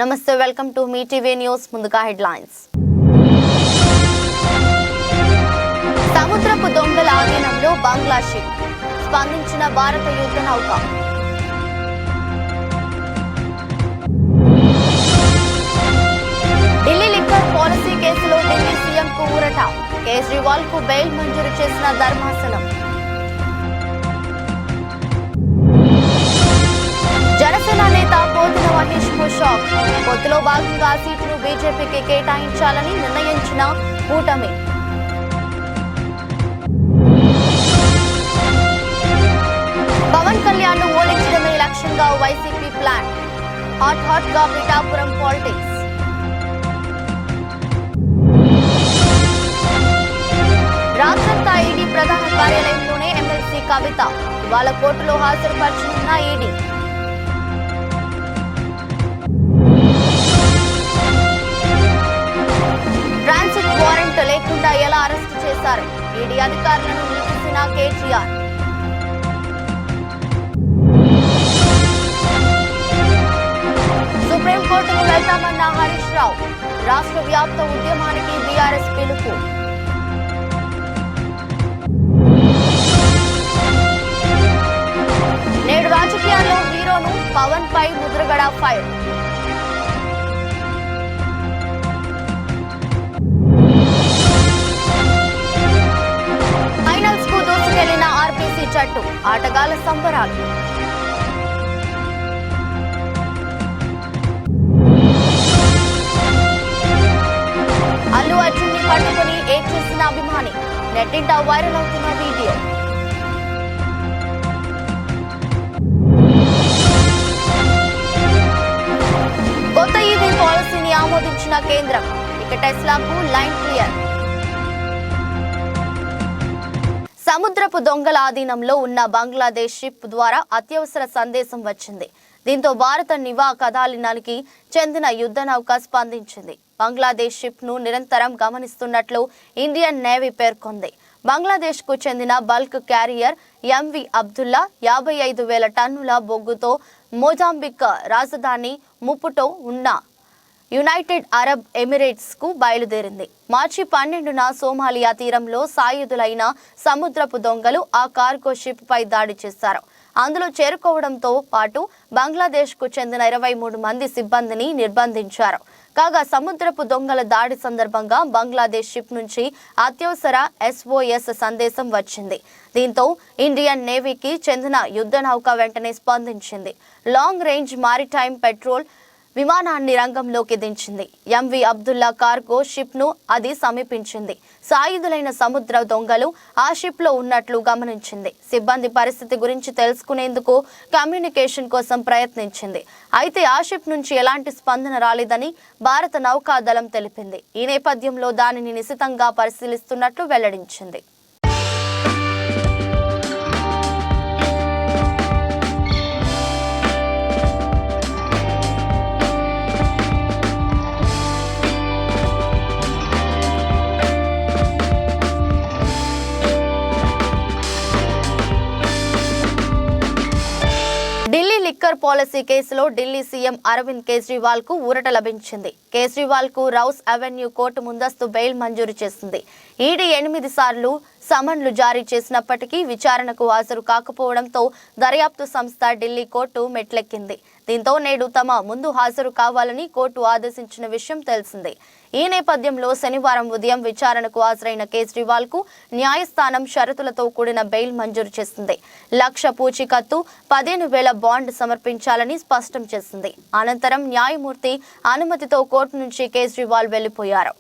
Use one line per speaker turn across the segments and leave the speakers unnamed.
నమస్తే welcome to me TV news ముందుగా headlines సముద్రపు దొంగల ఆధీనంలో బంగ్లా షిప్ స్పందించిన భారత యుద్ధ నౌక ఢిల్లీ లిక్కర్ పాలసీ కేసులో ఢిల్లీ సీఎం కు ఊరట కేజ్రీవాల్ కు బెయిల్ మంజూరు చేసిన ధర్మాసనం జనసేన నేత పోతుల మహేష్ కు షాక్ పొత్తులో భాగంగా సీటును బీజేపీకి కేటాయించాలని నిర్ణయించిన కూటమి పవన్ కళ్యాణ్ ను ఓడించడమే లక్ష్యంగా వైసీపీ ప్లాన్ హాట్ గా పిఠాపురం పాలిటిక్స్ రాత్రంతా ఈడీ ప్రధాన కార్యాలయంలోనే ఎమ్మెల్సీ కవిత ఇవాళ కోర్టులో హాజరుపరచనున్న ఈడీ ట్రాన్సిట్ వారెంట్ లేకుండా ఎలా అరెస్టు చేశారు ఈడీ అధికారులను నిలిపిసిన కేటీఆర్ సుప్రీంకోర్టుకు వెళ్తామన్న హరీష్ రావు రాష్ట్ర వ్యాప్త ఉద్యమానికి బీఆర్ఎస్ పిలుపు నేడు రాజకీయాల్లో హీరోను పవన్ పై ముద్రగడ ఫైర్ ఫైనల్స్ కు దూసుకెళ్లిన ఆర్బీసీ జట్టు ఆటగాళ్ల సంబరాలు అల్లు అర్జున్ ని పట్టుకుని ఏడ్ చేసిన అభిమాని నెట్టింట వైరల్ అవుతున్న వీడియో కొత్త ఈవీ పాలసీని ఆమోదించిన కేంద్రం ఇక టెస్లాకు లైన్ క్లియర్ సముద్రపు దొంగల ఆధీనంలో ఉన్న బంగ్లాదేశ్ షిప్ ద్వారా అత్యవసర సందేశం వచ్చింది. దీంతో భారత నివా కదాలినానికి చెందిన యుద్ధ నౌక స్పందించింది. బంగ్లాదేశ్ షిప్ ను నిరంతరం గమనిస్తున్నట్లు ఇండియన్ నేవీ పేర్కొంది. బంగ్లాదేశ్ కు చెందిన బల్క్ క్యారియర్ ఎంవి అబ్దుల్లా 55,000 టన్నుల బొగ్గుతో మొజాంబిక్ రాజధాని ముపుటో ఉన్న యునైటెడ్ అరబ్ ఎమిరేట్స్ కు బయలుదేరింది. మార్చి 12న సోమాలియా తీరంలో సాయుధులైన సముద్రపు దొంగలు ఆ కార్గో షిప్ పై దాడి చేశారు. అందులో చేరుకోవడంతో పాటు బంగ్లాదేశ్ కు చెందిన 23 మంది సిబ్బందిని నిర్బంధించారు. కాగా సముద్రపు దొంగల దాడి సందర్భంగా బంగ్లాదేశ్ షిప్ నుంచి అత్యవసర SOS సందేశం వచ్చింది. దీంతో ఇండియన్ నేవీకి చెందిన యుద్ధ నౌక వెంటనే స్పందించింది. లాంగ్ రేంజ్ మారిటైమ్ పెట్రోల్ విమానాన్ని రంగంలోకి దించింది. ఎంవి అబ్దుల్లా కార్గో షిప్ ను అది సమీపించింది. సాయుధులైన సముద్ర దొంగలు ఆ షిప్ లో ఉన్నట్లు గమనించింది. సిబ్బంది పరిస్థితి గురించి తెలుసుకునేందుకు కమ్యూనికేషన్ కోసం ప్రయత్నించింది. అయితే ఆ షిప్ నుంచి ఎలాంటి స్పందన రాలేదని భారత నౌకాదళం తెలిపింది. ఈ నేపథ్యంలో దానిని నిశితంగా పరిశీలిస్తున్నట్లు వెల్లడించింది. ఢిల్లీ లిక్కర్ పాలసీ కేసులో ఢిల్లీ సీఎం అరవింద్ కేజ్రీవాల్ కు ఊరట లభించింది. కేజ్రీవాల్ కు రౌస్ అవెన్యూ కోర్టు ముందస్తు బెయిల్ మంజూరు చేసింది. ఈడీ 8 సార్లు సమన్లు జారీ చేసినప్పటికీ విచారణకు హాజరు కాకపోవడంతో దర్యాప్తు సంస్థ ఢిల్లీ కోర్టు మెట్లెక్కింది. దీంతో నేడు తమ ముందు హాజరు కావాలని కోర్టు ఆదేశించిన విషయం తెలిసిందే. ఈ నేపథ్యంలో శనివారం ఉదయం విచారణకు హాజరైన కేజ్రీవాల్ కు న్యాయస్థానం షరతులతో కూడిన బెయిల్ మంజూరు చేసింది. 1,00,000 పూచీకత్తు 15,000 బాండ్ సమర్పించాలని స్పష్టం చేసింది. అనంతరం న్యాయమూర్తి అనుమతితో కోర్టు నుంచి కేజ్రీవాల్ వెళ్లిపోయారు.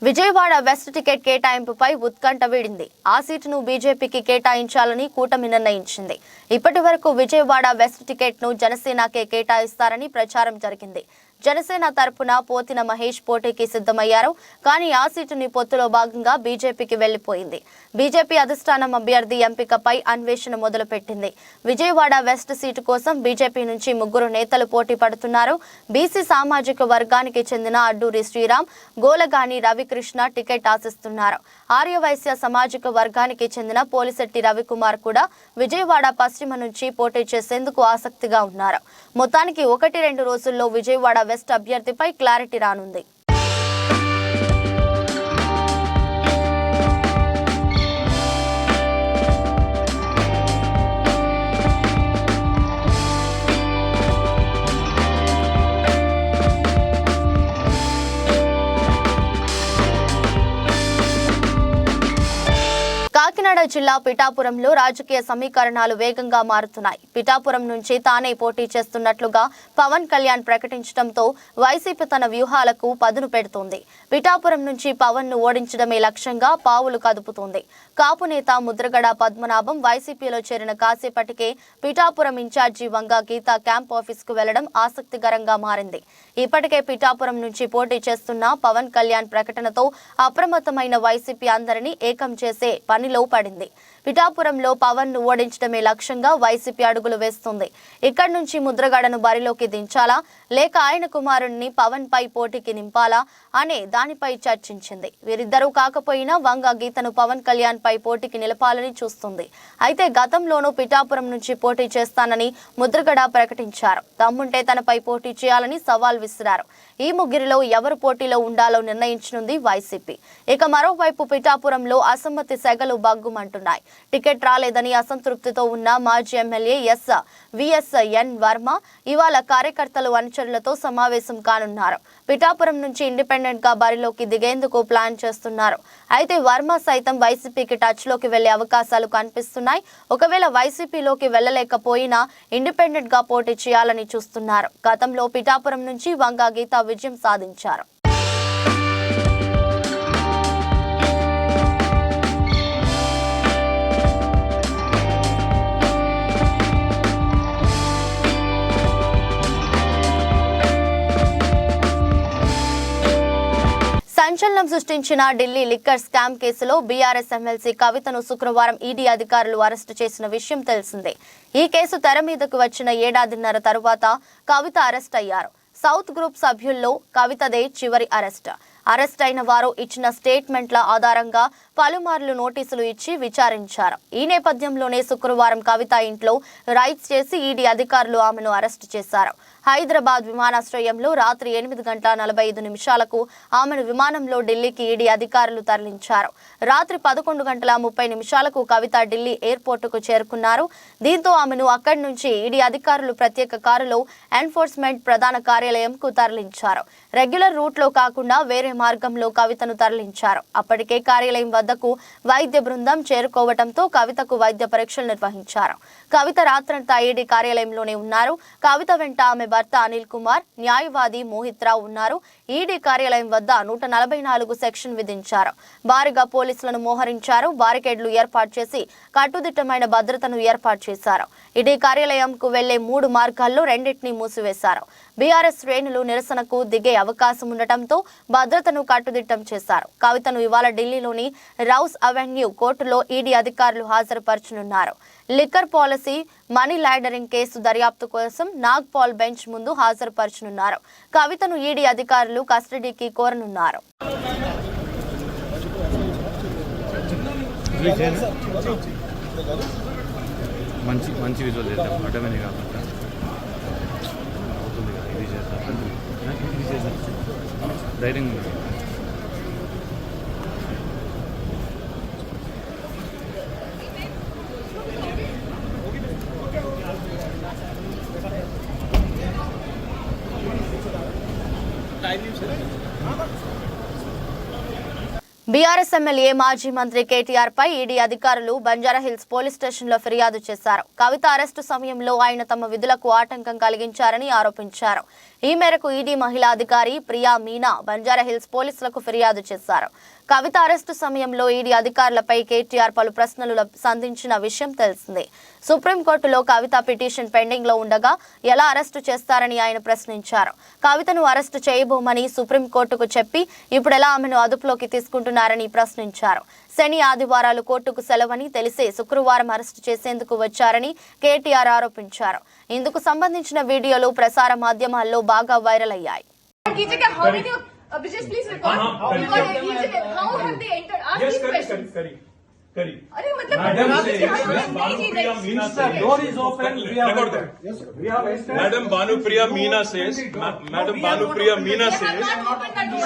విజయవాడ వెస్ట్ టికెట్ కేటాయింపుపై ఉత్కంఠ వీడింది. ఆ సీటును బీజేపీకి కేటాయించాలని కూటమి నిర్ణయించింది. ఇప్పటి వరకు విజయవాడ వెస్ట్ టికెట్ ను జనసేనకే కేటాయిస్తారని ప్రచారం జరిగింది. జనసేన తరపున పోతిన మహేష్ పోటీకి సిద్ధమయ్యారు. కానీ ఆ సీటుని పొత్తులో భాగంగా బీజేపీకి వెళ్లిపోయింది. బీజేపీ అధిష్టానం అభ్యర్థి ఎంపికపై అన్వేషణ మొదలుపెట్టింది. విజయవాడ వెస్ట్ సీటు కోసం బీజేపీ నుంచి 3 నేతలు పోటీ పడుతున్నారు. బీసీ సామాజిక వర్గానికి చెందిన అడ్డూరి శ్రీరామ్, గోలగాని రవికృష్ణ టికెట్ ఆశిస్తున్నారు. ఆర్యవైశ్య సామాజిక వర్గానికి చెందిన పోలిశెట్టి రవికుమార్ కూడా విజయవాడ పశ్చిమ నుంచి పోటీ చేసేందుకు ఆసక్తిగా ఉన్నారు. మొత్తానికి 1-2 రోజుల్లో విజయవాడ వెస్ట్ అభ్యర్థిపై క్లారిటీ రానుంది. కాకినాడ జిల్లా పిఠాపురంలో రాజకీయ సమీకరణాలు వేగంగా మారుతున్నాయి. పిఠాపురం నుంచి తానే పోటీ చేస్తున్నట్లుగా పవన్ కళ్యాణ్ ప్రకటించడంతో వైసీపీ తన వ్యూహాలకు పదును పెడుతోంది. పిఠాపురం నుంచి పవన్ ను ఓడించడమే లక్ష్యంగా పావులు కదుపుతోంది. కాపు నేత ముద్రగడ పద్మనాభం వైసీపీలో చేరిన కాసేపటికే పిఠాపురం ఇన్ఛార్జి వంగ గీత క్యాంప్ ఆఫీస్ కు వెళ్లడం ఆసక్తికరంగా మారింది. ఇప్పటికే పిఠాపురం నుంచి పోటీ చేస్తున్న పవన్ కళ్యాణ్ ప్రకటనతో అప్రమత్తమైన వైసీపీ అందరినీ ఏకం చేసే పనిలో పడింది. పిఠాపురంలో పవన్ ను ఓడించడమే లక్ష్యంగా వైసీపీ అడుగులు వేస్తుంది. ఇక్కడి నుంచి ముద్రగడను బరిలోకి దించాలా లేక ఆయన కుమారుణ్ణి పవన్ పై పోటీకి నింపాలా అనే దానిపై చర్చించింది. వీరిద్దరూ కాకపోయినా వంగ గీతను పవన్ కళ్యాణ్ పై పోటీకి నిలపాలని చూస్తుంది. అయితే గతంలోనూ పిఠాపురం నుంచి పోటీ చేస్తానని ముద్రగడ ప్రకటించారు. దమ్ముంటే తనపై పోటీ చేయాలని సవాల్ విసిరారు. ఈ ముగ్గురిలో ఎవరు పోటీలో ఉండాలో నిర్ణయించనుంది వైసీపీ. ఇక మరోవైపు పిఠాపురంలో అసమ్మతి సెగలు బగ్గుమంటున్నాయి. టికెట్ రాలేదని అసంతృప్తితో ఉన్న మాజీ ఎమ్మెల్యే విఎస్ఎన్ వర్మ ఇవాళ కార్యకర్తలు అనుచరులతో సమావేశం కానున్నారు. పిఠాపురం నుంచి ఇండిపెండెంట్ గా బరిలోకి దిగేందుకు ప్లాన్ చేస్తున్నారు. అయితే వర్మ సైతం వైసీపీకి టచ్ లోకి వెళ్లే అవకాశాలు కనిపిస్తున్నాయి. ఒకవేళ వైసీపీలోకి వెళ్లలేకపోయినా ఇండిపెండెంట్ గా పోటీ చేయాలని చూస్తున్నారు. గతంలో పిఠాపురం నుంచి వంగ గీత విజయం సాధించారు. సంచలనం సృష్టించిన ఢిల్లీ లిక్కర్ స్కామ్ కేసులో బీఆర్ఎస్ ఎమ్మెల్సీ కవితను శుక్రవారం ఈడీ అధికారులు అరెస్టు చేసిన విషయం తెలిసిందే. ఈ కేసు తెర మీదకు వచ్చిన 1.5 తరువాత కవిత అరెస్ట్ అయ్యారు. సౌత్ గ్రూప్ సభ్యుల్లో కవితదే చివరి అరెస్ట్ అయిన వారు ఇచ్చిన స్టేట్మెంట్ల ఆధారంగా పలుమార్లు నోటీసులు ఇచ్చి విచారించారు. ఈ నేపథ్యంలోనే శుక్రవారం కవిత ఇంట్లో రైడ్స్ చేసి ఈడీ అధికారులు ఆమెను అరెస్టు చేశారు. హైదరాబాద్ విమానాశ్రయంలో రాత్రి 8:45 ఆమెను విమానంలో ఢిల్లీకి ఈడీ అధికారులు తరలించారు. రాత్రి 11:30 కవిత ఢిల్లీ ఎయిర్పోర్టుకు చేరుకున్నారు. దీంతో ఆమెను అక్కడి నుంచి ఈడీ అధికారులు ప్రత్యేక కారులో ఎన్ఫోర్స్మెంట్ ప్రధాన కార్యాలయంకు తరలించారు. రెగ్యులర్ రూట్ లో కాకుండా వేరే మార్గంలో కవితను తరలించారు. అప్పటికే కార్యాలయం వద్దకు వైద్య బృందం చేరుకోవడంతో కవితకు వైద్య పరీక్షలు నిర్వహించారు. కవిత రాత్రంతా ఈడీ కార్యాలయంలోనే ఉన్నారు. కవిత వెంట ఆమె భర్త అనిల్ కుమార్, న్యాయవాది మోహిత్ రావు ఉన్నారు. ఈడీ కార్యాలయం వద్ద 144 సెక్షన్ విధించారు. భారీగా పోలీసులను మోహరించారు. బారికేడ్లు ఏర్పాటు చేసి కట్టుదిట్టమైన భద్రతను ఏర్పాటు చేశారు. ఈడీ కార్యాలయంకు వెళ్లే 3 మార్గాల్లో 2టిని మూసివేశారు. బీఆర్ఎస్ శ్రేణులు నిరసనకు దిగే అవకాశం ఉండటంతో భద్రతను కట్టుదిట్టం చేశారు. కవితను ఇవాళ ఢిల్లీలోని రౌస్ అవెన్యూ కోర్టులో ఈడీ అధికారులు హాజరుపరచనున్నారు. Liquor policy money laundering case దర్యాప్తు కోసం నాగ్పాల్ బెంచ్ ముందు హాజరుపరచనున్నారు. కవితను ఈడీ అధికారులు కస్టడీకి కోరనున్నారు.
మంచి విజువల్ చేద్దాం. అడ్డమని కాకుండా అవుతుంది కదా, ఇది చేద్దాం. ధైర్యంగా
బీఆర్ఎస్ ఎమ్మెల్యే మాజీ మంత్రి కేటీఆర్ పై ఈడీ అధికారులు బంజారాహిల్స్ పోలీస్ స్టేషన్లో ఫిర్యాదు చేశారు. కవిత అరెస్టు సమయంలో ఆయన తమ విధులకు ఆటంకం కలిగించారని ఆరోపించారు. ఈ మేరకు ఈడీ మహిళా అధికారి ప్రియా మీనా బంజారాహిల్స్ పోలీసులకు ఫిర్యాదు చేశారు. కవిత అరెస్టు సమయంలో ఈడీ అధికారులపై కేటీఆర్ పలు ప్రశ్నలు సంధించిన విషయం తెలిసిందే. సుప్రీంకోర్టులో కవిత పిటిషన్ పెండింగ్ లో ఉండగా ఎలా అరెస్టు చేస్తారని ఆయన ప్రశ్నించారు. కవితను అరెస్టు చేయబోమని సుప్రీంకోర్టుకు చెప్పి ఇప్పుడు ఎలా ఆమెను అదుపులోకి తీసుకుంటున్నారని ప్రశ్నించారు. శని ఆదివారాలు కోర్టుకు సెలవని తెలిసే శుక్రవారం అరెస్టు చేసేందుకు వచ్చారని కేటీఆర్ ఆరోపించారు. ఇందుకు సంబంధించిన వీడియోలు ప్రసార మాధ్యమాల్లో బాగా వైరల్ అయ్యాయి.
Just please record. How have they entered? Ask these questions. Kari. अरे मतलब
door is open. We have
Madam Bhanupriya Meena says,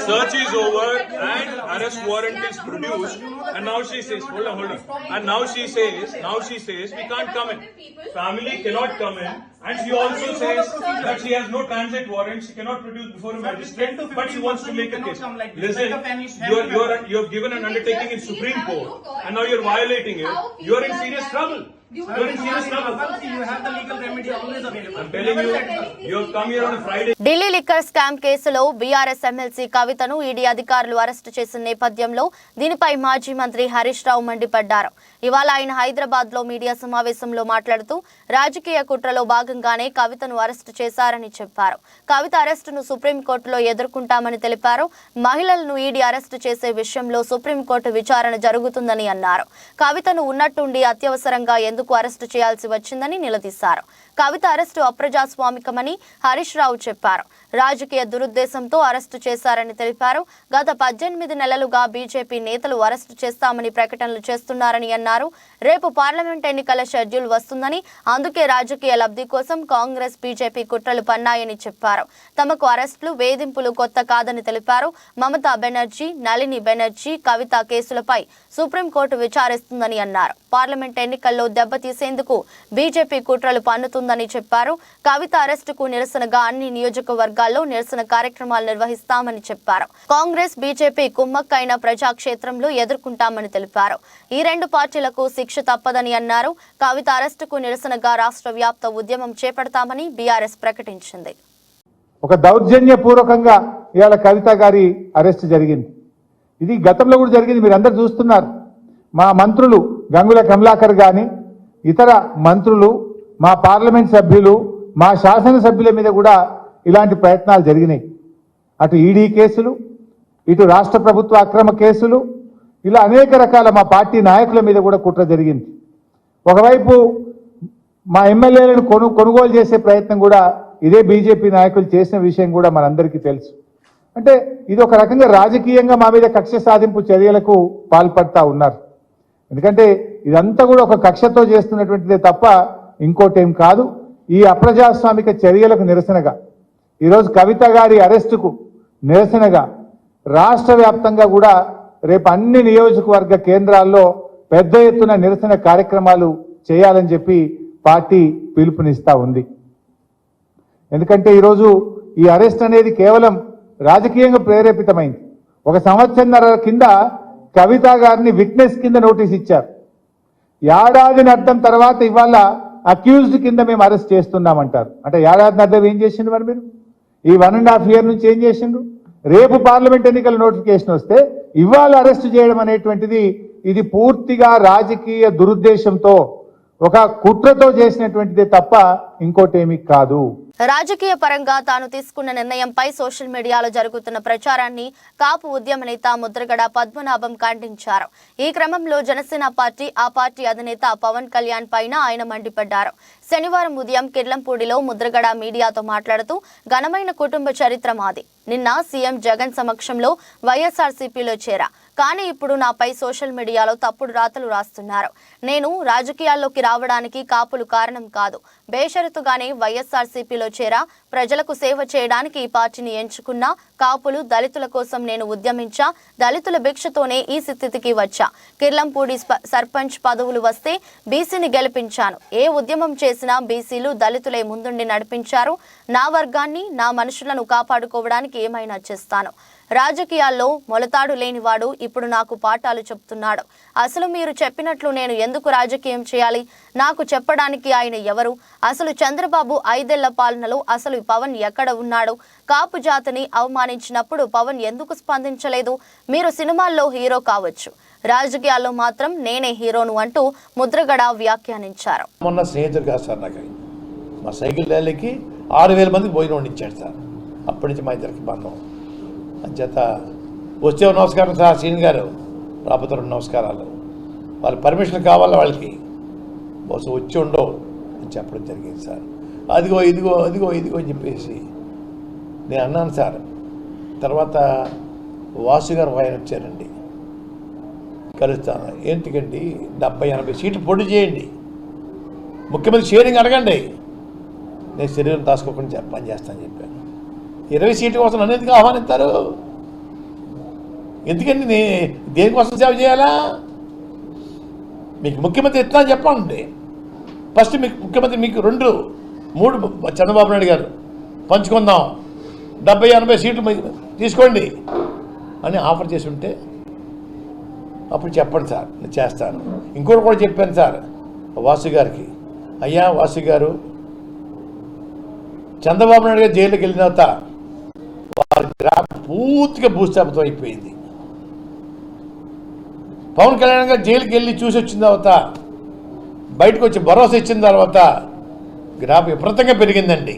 search is over and arrest warrant is produced. And now she says, hold on. And now she says, we can't come in. Family cannot come in. And she also says that she has no transit warrant. She cannot produce before a magistrate, but she wants to make a case. Listen, you have given an undertaking in Supreme Court, and now you're violating it. You're in serious trouble. You're in serious trouble.
You have the legal remedy always available.
I'm telling you, you have come here on a Friday.
Delhi liquor scam కేసులో BRS MLC కవితను ED అధికారులు arrest చేసిన నేపథ్యంలో దీనిపై మాజీ మంత్రి హరీష్ రావు మండిపడ్డారు. ఇవాళ ఆయన హైదరాబాద్ లో మీడియా సమావేశంలో మాట్లాడుతూ రాజకీయ కుట్రలో భాగంగానే కవితను అరెస్టు చేశారని చెప్పారు. కవిత అరెస్టును సుప్రీంకోర్టులో ఎదుర్కొంటామని తెలిపారు. మహిళలను ఈడీ అరెస్టు చేసే విషయంలో సుప్రీంకోర్టు విచారణ జరుగుతుందని అన్నారు. కవితను ఉన్నట్టుండి అత్యవసరంగా ఎందుకు అరెస్టు చేయాల్సి వచ్చిందని నిలదీశారు. కవిత అరెస్టు అప్రజాస్వామికమని హరీష్ రావు చెప్పారు. రాజకీయ దురుద్దేశంతో అరెస్టు చేశారని తెలిపారు. గత 18 నెలలుగా బీజేపీ నేతలు అరెస్టు చేస్తామని ప్రకటనలు చేస్తున్నారని అన్నారు. రేపు పార్లమెంట్ ఎన్నికల షెడ్యూల్ వస్తుందని, అందుకే రాజకీయ లబ్ధి కోసం కాంగ్రెస్ బీజేపీ కుట్రలు పన్నాయని చెప్పారు. తమకు అరెస్టులు, వేధింపులు కొత్త కాదని తెలిపారు. మమతా బెనర్జీ, నళిని బెనర్జీ, కవిత కేసులపై సుప్రీంకోర్టు విచారిస్తుందని అన్నారు. పార్లమెంట్ ఎన్నికల్లో దెబ్బతీసేందుకు బీజేపీ కుట్రలు పన్నుతుందని చెప్పారు. కవిత అరెస్టుకు నిరసనగా అన్ని నియోజకవర్గాల్లో నిరసన కార్యక్రమాలు నిర్వహిస్తామని చెప్పారు. కాంగ్రెస్ బీజేపీ కుమ్మక్కైన ప్రజాక్షేత్రంలో ఎదుర్కొంటామని తెలిపారు. ఈ రెండు పార్టీలకు శిక్ష తప్పదని అన్నారు. కవిత అరెస్టుకు నిరసనగా రాష్ట్ర వ్యాప్త ఉద్యమం చేపడతామని బీఆర్ఎస్ ప్రకటించింది.
ఒక దౌర్జన్యపూర్వకంగా ఇవాళ కవిత గారి అరెస్ట్ జరిగింది. ఇది గతంలో కూడా జరిగింది, మీరు అందరు చూస్తున్నారు. మా మంత్రులు గంగుల కమలాకర్ గాని, ఇతర మంత్రులు, మా పార్లమెంట్ సభ్యులు, మా శాసనసభ్యుల మీద కూడా ఇలాంటి ప్రయత్నాలు జరిగినాయి. అటు ఈడీ కేసులు, ఇటు రాష్ట్ర ప్రభుత్వ అక్రమ కేసులు, ఇలా అనేక రకాల మా పార్టీ నాయకుల మీద కూడా కుట్ర జరిగింది. ఒకవైపు మా ఎమ్మెల్యేలను కొనుగోలు చేసే ప్రయత్నం కూడా ఇదే బీజేపీ నాయకులు చేసిన విషయం కూడా మనందరికీ తెలుసు. అంటే ఇది ఒక రకంగా రాజకీయంగా మా మీద కక్ష సాధింపు చర్యలకు పాల్పడతా ఉన్నారు. ఎందుకంటే ఇదంతా కూడా ఒక కక్షతో చేస్తున్నటువంటిదే తప్ప ఇంకోటేం కాదు. ఈ అప్రజాస్వామిక చర్యలకు నిరసనగా ఈరోజు కవిత గారి అరెస్టుకు నిరసనగా రాష్ట్ర వ్యాప్తంగా కూడా రేపు అన్ని నియోజకవర్గ కేంద్రాల్లో పెద్ద ఎత్తున నిరసన కార్యక్రమాలు చేయాలని చెప్పి పార్టీ పిలుపునిస్తా ఉంది. ఎందుకంటే ఈరోజు ఈ అరెస్ట్ అనేది కేవలం రాజకీయంగా ప్రేరేపితమైంది. 1 సంవత్సరంన్నర కింద కవిత గారిని విట్నెస్ కింద నోటీస్ ఇచ్చారు. ఏడాది అర్థం తర్వాత ఇవాళ అక్యూజ్డ్ కింద మేము అరెస్ట్ చేస్తున్నామంటారు. అంటే ఏడాది అర్థం ఏం చేసిండ్రు మరి మీరు? ఈ 1.5 years నుంచి ఏం చేసిండ్రు? రేపు పార్లమెంట్ ఎన్నికల నోటిఫికేషన్ వస్తే ఇవాళ అరెస్ట్ చేయడం అనేటువంటిది ఇది పూర్తిగా రాజకీయ దురుద్దేశంతో ఒక కుట్రతో చేసినటువంటిదే తప్ప ఇంకోటేమీ కాదు.
రాజకీయ పరంగా తాను తీసుకున్న నిర్ణయంపై సోషల్ మీడియాలో జరుగుతున్న ప్రచారాన్ని కాపు ఉద్యమ నేత ముద్రగడ పద్మనాభం ఖండించారు. ఈ క్రమంలో జనసేన పార్టీ, ఆ పార్టీ అధినేత పవన్ కళ్యాణ్ పైన ఆయన మండిపడ్డారు. శనివారం ఉదయం కిర్లంపూడిలో ముద్రగడ మీడియాతో మాట్లాడుతూ ఘనమైన కుటుంబ చరిత్ర మాది. నిన్న సీఎం జగన్ సమక్షంలో వైఎస్ఆర్సీపీలో చేరా, కానీ ఇప్పుడు నాపై సోషల్ మీడియాలో తప్పుడు రాతలు రాస్తున్నారు. నేను రాజకీయాల్లోకి రావడానికి కాపులు కారణం కాదు. బేషరతుగానే వైఎస్ఆర్సీపీలో చేరా, ప్రజలకు సేవ చేయడానికి ఈ పార్టీని ఎంచుకున్నా. కాపులు, దళితుల కోసం నేను ఉద్యమించా. దళితుల భిక్షతోనే ఈ స్థితికి వచ్చా. కిర్లంపూడి సర్పంచ్ పదవులు వస్తే బీసీని గెలిపించాను. ఏ ఉద్యమం చేసినా బీసీలు, దళితులే ముందుండి నడిపించారు. నా వర్గాన్ని, నా మనుషులను కాపాడుకోవడానికి ఏమైనా చేస్తాను. రాజకీయాల్లో మొలతాడు లేనివాడు ఇప్పుడు నాకు పాఠాలు చెప్తున్నాడు. అసలు మీరు చెప్పినట్లు నేను ఎందుకు రాజకీయం చేయాలి? నాకు చెప్పడానికి ఆయన ఎవరు? అసలు చంద్రబాబు 5 ఏళ్ల పాలనలో అసలు పవన్ ఎక్కడ ఉన్నాడు? కాపు జాతిని అవమానించినప్పుడు పవన్ ఎందుకు స్పందించలేదు? మీరు సినిమాల్లో హీరో కావచ్చు, రాజకీయాల్లో మాత్రం నేనే హీరోను అంటూ ముద్రగడ వ్యాఖ్యానించారు.
మొన్న స్నేహితుడు కాదు సార్, నాకు మా సైకిల్ ర్యాలీకి 6,000 మందికి భోజనం వండించాడు సార్. అప్పటి నుంచి మా ఇద్దరికి బంధం. అంచేత వస్తే నమస్కారం సార్ సీన్ గారు, రాబోతే నమస్కారాలు, వాళ్ళ పర్మిషన్ కావాలా వాళ్ళకి, బహుశా వచ్చి ఉండవు అని చెప్పడం జరిగింది సార్. అదిగో ఇదిగో అదిగో ఇదిగో అని చెప్పేసి నేను అన్నాను సార్. తర్వాత వాసు గారు ఆయన వచ్చారండి, కలుస్తాను. ఏంటికండి 70-80 సీట్లు పొడి చేయండి, ముఖ్యమంత్రి షేరింగ్ అడగండి, నేను శరీరం దాచుకోకుండా పని చేస్తానని చెప్పాను. 20 సీట్ల కోసం నన్ను ఎందుకు ఆహ్వానిస్తారు? ఎందుకండి దేనికోసం సేవ చేయాలా? మీకు ముఖ్యమంత్రి ఎట్లా చెప్పండి. ఫస్ట్ మీకు ముఖ్యమంత్రి మీకు 2-3 చంద్రబాబు నాయుడు గారు పంచుకుందాం, 70-80 సీట్లు తీసుకోండి అని ఆఫర్ చేసి ఉంటే అప్పుడు చెప్పండి సార్, నేను చేస్తాను. ఇంకోటి కూడా చెప్పాను సార్ వాసు గారికి, అయ్యా వాసు గారు, చంద్రబాబు నాయుడు గారు జైలుకి వెళ్ళిన తర్వాత వారి గ్రాఫ్ పూర్తిగా భూస్థాపితం అయిపోయింది. పవన్ కళ్యాణ్ గారు జైలుకి వెళ్ళి చూసి వచ్చిన తర్వాత, బయటకు వచ్చి భరోసా ఇచ్చిన తర్వాత గ్రాఫ్ విపరీతంగా పెరిగిందండి.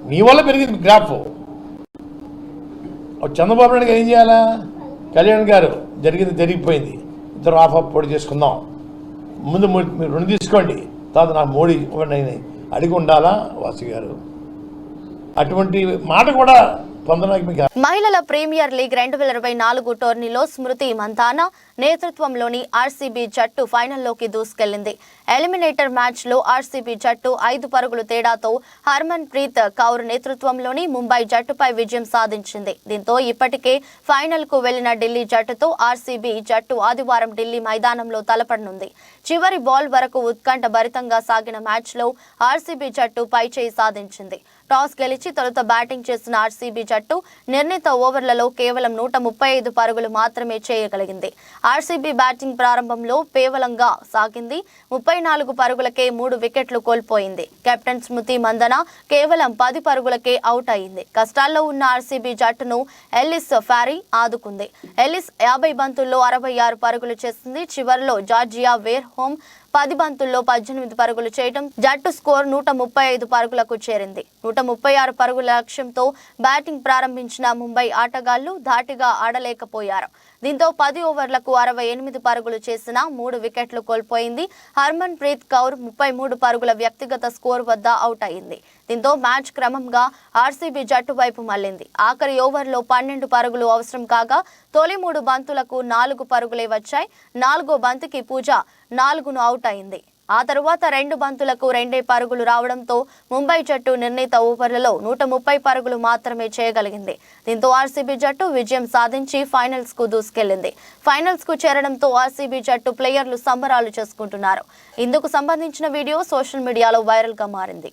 మీ వల్ల పెరిగింది గ్రాఫ్. చంద్రబాబు నాయుడు గారు ఏం చేయాలా? కళ్యాణ్ గారు జరిగిపోయింది, ఇద్దరు ఆఫ్ పొడి చేసుకుందాం, ముందు మీరు 2 తీసుకోండి, తర్వాత నాకు మోడీ ఇవ్వండి అడిగి ఉండాలా వాసు గారు? అటువంటి మాట కూడా
మహిళల ప్రీమియర్ లీగ్ 2024 టోర్నీలో స్మృతి మంధానా నేతృత్వంలోని ఆర్సీబీ జట్టు ఫైనల్లోకి దూసుకెళ్లింది. ఎలిమినేటర్ మ్యాచ్లో ఆర్సీబీ జట్టు 5 పరుగుల తేడాతో హర్మన్ ప్రీత్ కౌర్ నేతృత్వంలోని ముంబై జట్టుపై విజయం సాధించింది. దీంతో ఇప్పటికే ఫైనల్కు వెళ్లిన ఢిల్లీ జట్టుతో ఆర్సీబీ జట్టు ఆదివారం ఢిల్లీ మైదానంలో తలపడనుంది. చివరి బాల్ వరకు ఉత్కంఠ భరితంగా సాగిన మ్యాచ్లో ఆర్సీబీ జట్టు పైచేయి సాధించింది. టాస్ గెలిచి తొలుత బ్యాటింగ్ చేసిన ఆర్సీబీ జట్టు నిర్ణీత ఓవర్లలో కేవలం 135 పరుగులు మాత్రమే చేయగలిగింది. ఆర్సీబీ బ్యాటింగ్ ప్రారంభంలో పేవలంగా సాగింది. 34 పరుగులకే 3 వికెట్లు కోల్పోయింది. కెప్టెన్ స్మృతి మందన కేవలం 10 పరుగులకే అవుట్ అయింది. కష్టాల్లో ఉన్న ఆర్సీబీ జట్టును ఎల్లిస్ ఫారీ ఆదుకుంది. ఎల్లిస్ 50 బంతుల్లో 66 పరుగులు చేసింది. చివరిలో జార్జియా వేర్ హోమ్ 10 బంతుల్లో 18 పరుగులు చేయడం జట్టు స్కోర్ 135 పరుగులకు చేరింది. 136 పరుగుల లక్ష్యంతో బ్యాటింగ్ ప్రారంభించిన ముంబై ఆటగాళ్లు ధాటిగా ఆడలేకపోయారు. దీంతో 10 ఓవర్లకు 68 పరుగులు చేసిన 3 వికెట్లు కోల్పోయింది. హర్మన్ ప్రీత్ కౌర్ 33 పరుగుల వ్యక్తిగత స్కోర్ వద్ద అవుట్ అయింది. దీంతో మ్యాచ్ క్రమంగా ఆర్సీబీ జట్టు వైపు మళ్లింది. ఆఖరి ఓవర్లో 12 పరుగులు అవసరం కాగా తొలి 3 బంతులకు 4 పరుగులే వచ్చాయి. 4వ బంతికి పూజ 4ను అవుట్ అయింది. ఆ తరువాత 2 బంతులకు 2 పరుగులు రావడంతో ముంబై జట్టు నిర్ణీత ఓవర్లలో 130 పరుగులు మాత్రమే చేయగలిగింది. దీంతో ఆర్సీబీ జట్టు విజయం సాధించి ఫైనల్స్ కు దూసుకెళ్లింది. ఫైనల్స్ కు చేరడంతో ఆర్సీబీ జట్టు ప్లేయర్లు సంబరాలు చేసుకుంటున్నారు. ఇందుకు సంబంధించిన వీడియో సోషల్ మీడియాలో వైరల్ గా మారింది.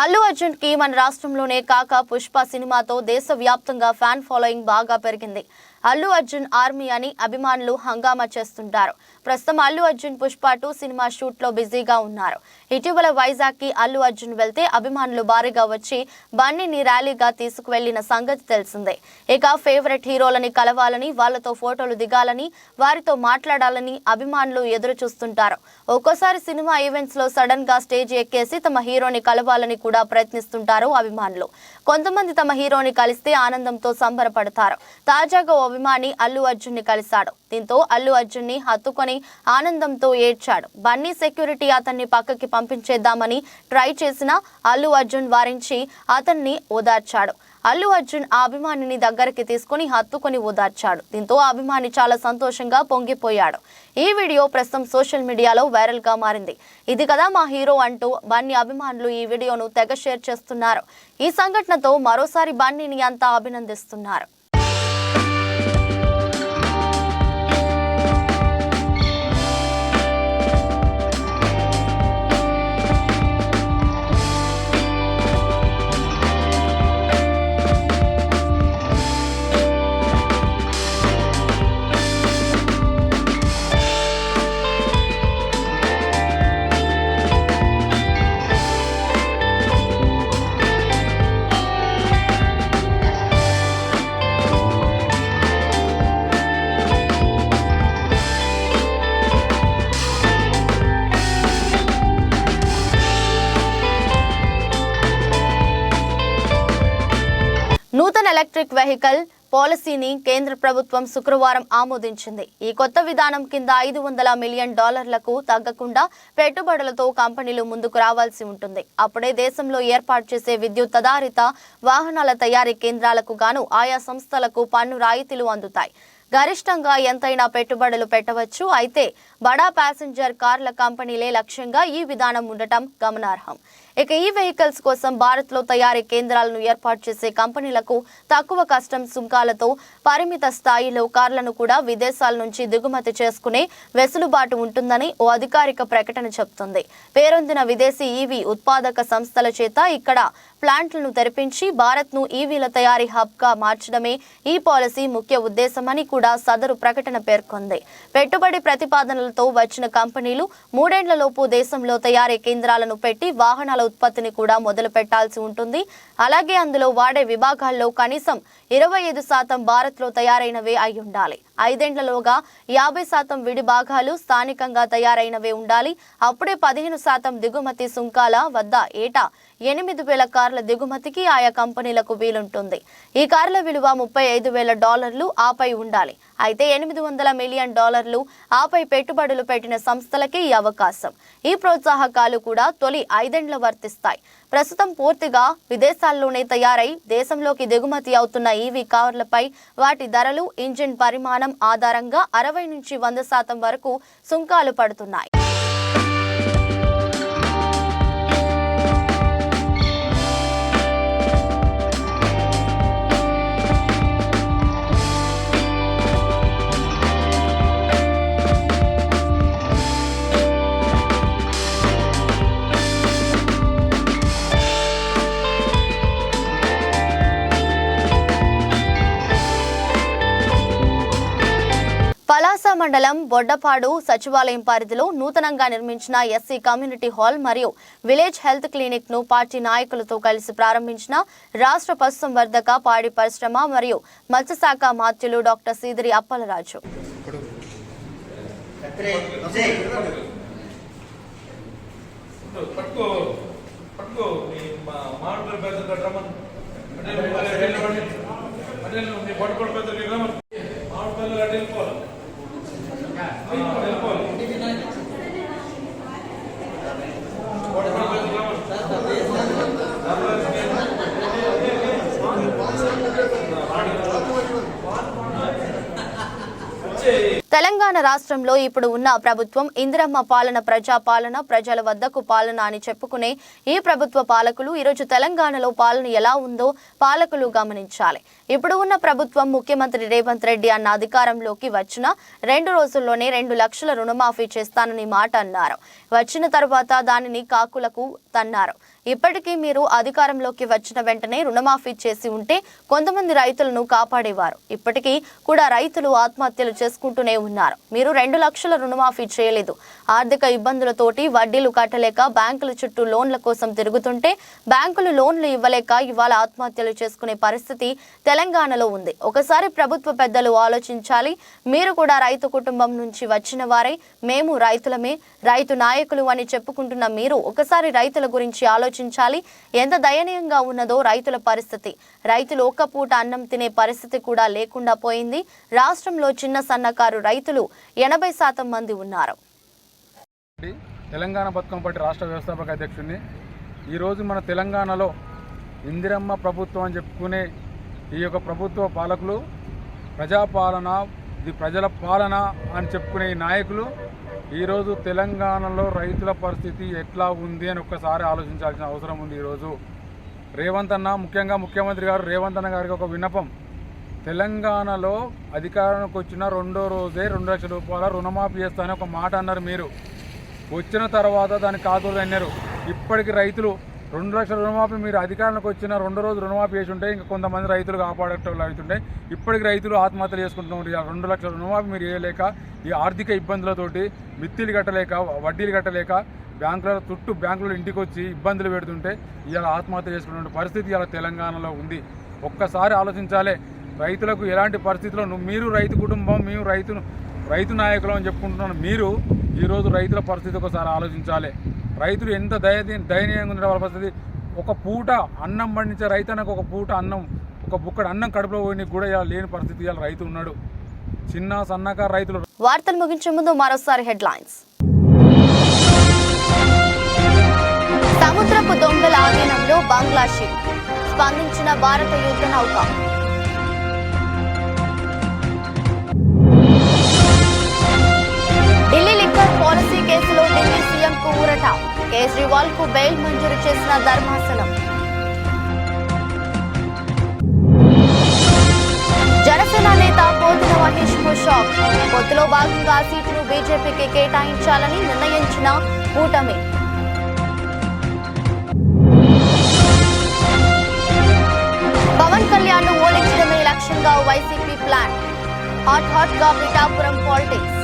అల్లు అర్జున్ కి మన రాష్ట్రంలోనే కాక పుష్ప సినిమాతో దేశవ్యాప్తంగా ఫ్యాన్ ఫాలోయింగ్ బాగా పెరిగింది. అల్లు అర్జున్ ఆర్మీ అని అభిమానులు హంగామా చేస్తుంటారు. ప్రస్తుతం అల్లు అర్జున్ పుష్ప 2 సినిమా షూట్ లో బిజీగా ఉన్నారు. ఇటీవల వైజాగ్ కి అల్లు అర్జున్ వెళ్తే అభిమానులు భారీగా వచ్చి బన్నీని ర్యాలీగా తీసుకువెళ్లిన సంగతి తెలిసిందే. ఇక ఫేవరెట్ హీరోలని కలవాలని, వాళ్లతో ఫోటోలు దిగాలని, వారితో మాట్లాడాలని అభిమానులు ఎదురు చూస్తుంటారు. ఒక్కోసారి సినిమా ఈవెంట్స్ లో సడన్ గా స్టేజ్ ఎక్కేసి తమ హీరోని కలవాలని కూడా ప్రయత్నిస్తుంటారు అభిమానులు. కొంతమంది తమ హీరోని కలిస్తే ఆనందంతో సంబరపడతారు. తాజాగా ఓ అభిమాని అల్లు అర్జున్ ని కలిశాడు. దీంతో అల్లు అర్జున్ ని హత్తుకొని తీసుకుని ఆనందంతో ఏడ్చాడు. బన్నీ సెక్యూరిటీ అతన్ని పక్కకి పంపించేద్దామని ట్రై చేసినా అల్లు అర్జున్ వారించి అతన్ని ఓదార్చాడు. అల్లు అర్జున్ ఆ అభిమానిని దగ్గరికి తీసుకుని హత్తుకొని ఓదార్చాడు. దీంతో ఆ అభిమాని చాలా సంతోషంగా పొంగిపోయాడు. ఈ వీడియో ప్రస్తుతం సోషల్ మీడియాలో వైరల్ గా మారింది. ఇది కదా మా హీరో అంటూ బన్నీ అభిమానులు ఈ వీడియోను తెగ షేర్ చేస్తున్నారు. ఈ సంఘటనతో మరోసారి బన్నీని అంతా అభినందిస్తున్నారు. నూతన ఎలక్ట్రిక్ వెహికల్ పాలసీని కేంద్ర ప్రభుత్వం శుక్రవారం ఆమోదించింది. ఈ కొత్త విధానం కింద $500 మిలియన్ తగ్గకుండా పెట్టుబడులతో కంపెనీలు ముందుకు రావాల్సి ఉంటుంది. అప్పుడే దేశంలో ఏర్పాటు చేసే విద్యుత్ ఆధారిత వాహనాల తయారీ కేంద్రాలకు గాను ఆయా సంస్థలకు పన్ను రాయితీలు అందుతాయి. గరిష్టంగా ఎంతైనా పెట్టుబడులు పెట్టవచ్చు. అయితే బడా ప్యాసింజర్ కార్ల కంపెనీలే లక్ష్యంగా ఈ విధానం ఉండటం గమనార్హం. ఇక ఈ వెహికల్స్ కోసం భారత్లో తయారీ కేంద్రాలను ఏర్పాటు చేసే కంపెనీలకు తక్కువ కస్టమ్స్ సుంకాలతో పరిమిత స్థాయిలో కార్లను కూడా విదేశాల నుంచి దిగుమతి చేసుకునే వెసులుబాటు ఉంటుందని ఓ అధికారిక ప్రకటన చెబుతుంది. పేరొందిన విదేశీ ఈవీ ఉత్పాదక సంస్థల చేత ఇక్కడ ప్లాంట్లను తెరిపించి భారత్ను ఈవీల తయారీ హబ్గా మార్చడమే ఈ పాలసీ ముఖ్య ఉద్దేశమని కూడా సదరు ప్రకటన పేర్కొంది. పెట్టుబడి ప్రతిపాదనలతో వచ్చిన కంపెనీలు 3 ఏళ్లలోపు దేశంలో తయారీ కేంద్రాలను పెట్టి వాహనాల ఉత్పత్తిని కూడా మొదలు పెట్టాల్సి ఉంటుంది. అలాగే అందులో వాడే విభాగాల్లో కనీసం 25% భారత్లో తయారైనవే అయి ఉండాలి. 5 ఏళ్లలోగా 50% విడి భాగాలు స్థానికంగా తయారైనవే ఉండాలి. అప్పుడే 15% దిగుమతి సుంకాల వద్ద ఏటా 8,000 కార్ల దిగుమతికి ఆయా కంపెనీలకు వీలుంటుంది. ఈ కార్ల విలువ $35,000 ఆపై ఉండాలి. అయితే $800 మిలియన్ ఆపై పెట్టుబడులు పెట్టిన సంస్థలకే ఈ అవకాశం. ఈ ప్రోత్సాహకాలు కూడా తొలి 5 ఏళ్ల వర్తిస్తాయి. ప్రస్తుతం పూర్తిగా విదేశాల్లోనే తయారై దేశంలోకి దిగుమతి అవుతున్న ఈవీ కార్లపై వాటి ధరలు, ఇంజిన్ పరిమాణం ఆధారంగా 60 నుంచి 100% వరకు సుంకాలు పడుతున్నాయి. పలాస మండలం బొడ్డపాడు సచివాలయం పరిధిలో నూతనంగా నిర్మించిన ఎస్సీ కమ్యూనిటీ హాల్ మరియు విలేజ్ హెల్త్ క్లినిక్ ను పార్టీ నాయకులతో కలిసి ప్రారంభించిన రాష్ట్ర పశుసంవర్ధక, పాడి పరిశ్రమ మరియు మత్స్యశాఖ మంత్రులు డాక్టర్ సీదిరి అప్పలరాజు. తెలంగాణ రాష్ట్రంలో ఇప్పుడు ఉన్న ప్రభుత్వం ఇందిరమ్మ పాలన, ప్రజా పాలన, ప్రజల వద్దకు పాలన అని చెప్పుకునే ఈ ప్రభుత్వ పాలకులు ఈరోజు తెలంగాణలో పాలన ఎలా ఉందో పాలకులు గమనించాలి. ఇప్పుడు ఉన్న ప్రభుత్వం ముఖ్యమంత్రి రేవంత్ రెడ్డి అన్న అధికారంలోకి వచ్చిన 2 రోజుల్లోనే 2 లక్షల రుణమాఫీ చేస్తానని మాట అన్నారు. వచ్చిన తర్వాత దానిని కాకులకు తన్నారు. ఇప్పటికీ మీరు అధికారంలోకి వచ్చిన వెంటనే రుణమాఫీ చేసి ఉంటే కొంతమంది రైతులను కాపాడేవారు. ఇప్పటికీ కూడా రైతులు ఆత్మహత్యలు చేసుకుంటూనే ఉన్నారు. మీరు 2 లక్షల రుణమాఫీ చేయలేదు. ఆర్థిక ఇబ్బందులతోటి వడ్డీలు కట్టలేక బ్యాంకుల చుట్టూ లోన్ల కోసం తిరుగుతుంటే బ్యాంకులు లోన్లు ఇవ్వలేక ఇవాళ ఆత్మహత్యలు చేసుకునే పరిస్థితి తెలంగాణలో ఉంది. ఒకసారి ప్రభుత్వ పెద్దలు ఆలోచించాలి. మీరు కూడా రైతు కుటుంబం నుంచి వచ్చిన వారే, మేము రైతులమే. రైతు నాయకులు అని చెప్పుకుంటున్న మీరు ఒకసారి రైతుల గురించి ఆలోచించాలి. ఎంత దయనీయంగా ఉన్నదో రైతుల పరిస్థితి. రైతులు ఒక్క పూట అన్నం తినే పరిస్థితి కూడా లేకుండా పోయింది. రాష్ట్రంలో చిన్న సన్నకారు రైతులు 80% మంది ఉన్నారు.
తెలంగాణ బతుకమ్మ పార్టీ రాష్ట్ర వ్యవస్థాపక అధ్యక్షుడిని. ఈరోజు మన తెలంగాణలో ఇందిరమ్మ ప్రభుత్వం అని చెప్పుకునే ఈ యొక్క ప్రభుత్వ పాలకులు ప్రజాపాలన, ఇది ప్రజల పాలన అని చెప్పుకునే ఈ నాయకులు ఈరోజు తెలంగాణలో రైతుల పరిస్థితి ఎట్లా ఉంది అని ఒక్కసారి ఆలోచించాల్సిన అవసరం ఉంది. ఈరోజు రేవంత్ అన్న, ముఖ్యంగా ముఖ్యమంత్రి గారు రేవంత్ అన్న గారికి ఒక విన్నపం. తెలంగాణలో అధికారానికి వచ్చిన రెండో రోజే 2 లక్షల రూపాయల రుణమాఫీ చేస్తానని ఒక మాట అన్నారు. మీరు వచ్చిన తర్వాత దాన్ని కాదు అన్నారు. ఇప్పటికి రైతులు 2 లక్షల రుణమాఫీ మీరు అధికారంలోకి వచ్చిన 2 రోజు రుణమాఫీ చేసి ఉంటే ఇంకా కొంతమంది రైతులు కాపాడేటోళ్ళు అవుతుంటే ఇప్పటికి రైతులు ఆత్మహత్యలు చేసుకుంటున్నారు. 2 లక్షల రుణమాఫీ మీరు వేయలేక, ఈ ఆర్థిక ఇబ్బందులతోటి మిత్తిలు కట్టలేక, వడ్డీలు కట్టలేక, బ్యాంకుల ఇంటికి వచ్చి ఇబ్బందులు పెడుతుంటే ఇవాళ ఆత్మహత్య చేసుకునే పరిస్థితి ఇవాళ తెలంగాణలో ఉంది. ఒక్కసారి ఆలోచించాలి. రైతులకు ఎలాంటి పరిస్థితుల్లో మీరు రైతు కుటుంబం, మేము రైతు నాయకులు అని చెప్పుకుంటున్నాను. మీరు ఈరోజు రైతుల పరిస్థితి ఒకసారి ఆలోచించాలి. రైతులు ఎంత దయనీయంగా ఉండే వాళ్ళ పరిస్థితి. ఒక పూట అన్నం పండించే రైతన్నకు ఒక పూట అన్నం, ఒక బుక్కడు అన్నం కడుపులో పోయి కూడా ఇలా లేని పరిస్థితి ఇవాళ రైతు ఉన్నాడు. చిన్న సన్నకారు రైతులు.
వార్తలు ముగించే ముందు మరోసారి హెడ్లైన్స్. సముద్రపు దొంగల ఆధీనంలో బంగ్లా షిప్, స్పందించిన భారత యుద్ధ నౌక. ఢిల్లీ లిక్కర్ పాలసీ కేసులో ఢిల్లీ సీఎంకు ఊరట, కేజ్రీవాల్ కు బెయిల్ మంజూరు చేసిన ధర్మాసనం. జనసేన నేత పోతుల మహేష్ కు షాక్, పొత్తులో భాగంగా సీట్లు బీజేపీకి కేటాయించాలని నిర్ణయించిన కూటమి. పవన్ కళ్యాణ్ ను ఓడించడమే లక్ష్యంగా వైసీపీ ప్లాన్, హాట్ గా పిఠాపురం పాలిటిక్స్.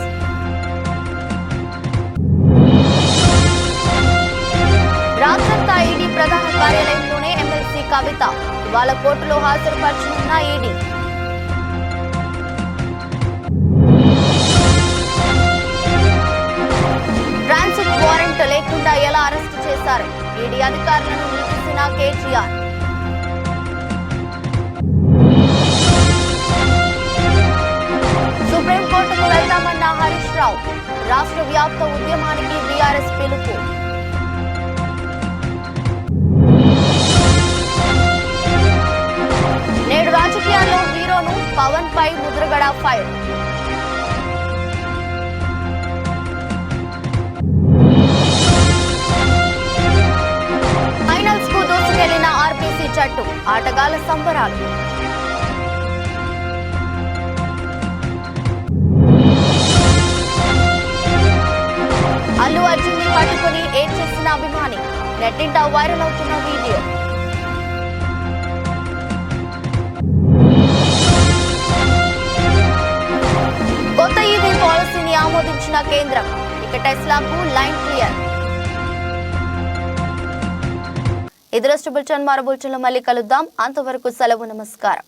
రాత్రంతా ఈడీ ప్రధాన కార్యాలయంలోనే ఎమ్మెల్సీ కవిత, ఇవాళ కోర్టులో హాజరుపరచనున్న ఈడీ. ట్రాన్సిట్ వారెంట్ లేకుండా ఎలా అరెస్టు చేశారు, ఈడీ అధికారులను నిలిపిసిన కేటీఆర్. సుప్రీంకోర్టుకు వెళ్తామన్న హరీష్ రావు, రాష్ట్ర వ్యాప్త ఉద్యమానికి బీఆర్ఎస్ పిలుపు. నేడు రాజకీయాల్లో హీరోను పవన్ పై ముద్రగడ ఫైర్. ఫైనల్స్ కు దూసుకెళ్లిన ఆర్బీసీ జట్టు, ఆటగాళ్ల సంబరాలు. అల్లు అర్జున్ ని పట్టుకుని ఏడ్ చేసిన అభిమాని, నెట్టింట వైరల్ అవుతున్న వీడియో. కొత్త ఈవీ పాలసీని ఆమోదించిన కేంద్రం, ఇక టెస్లాకు లైన్ క్లియర్. ఇది రాష్ట్ర బులెటిన్. మరో బులెటిన్లో మళ్ళీ కలుద్దాం. అంతవరకు సెలవు. నమస్కారం.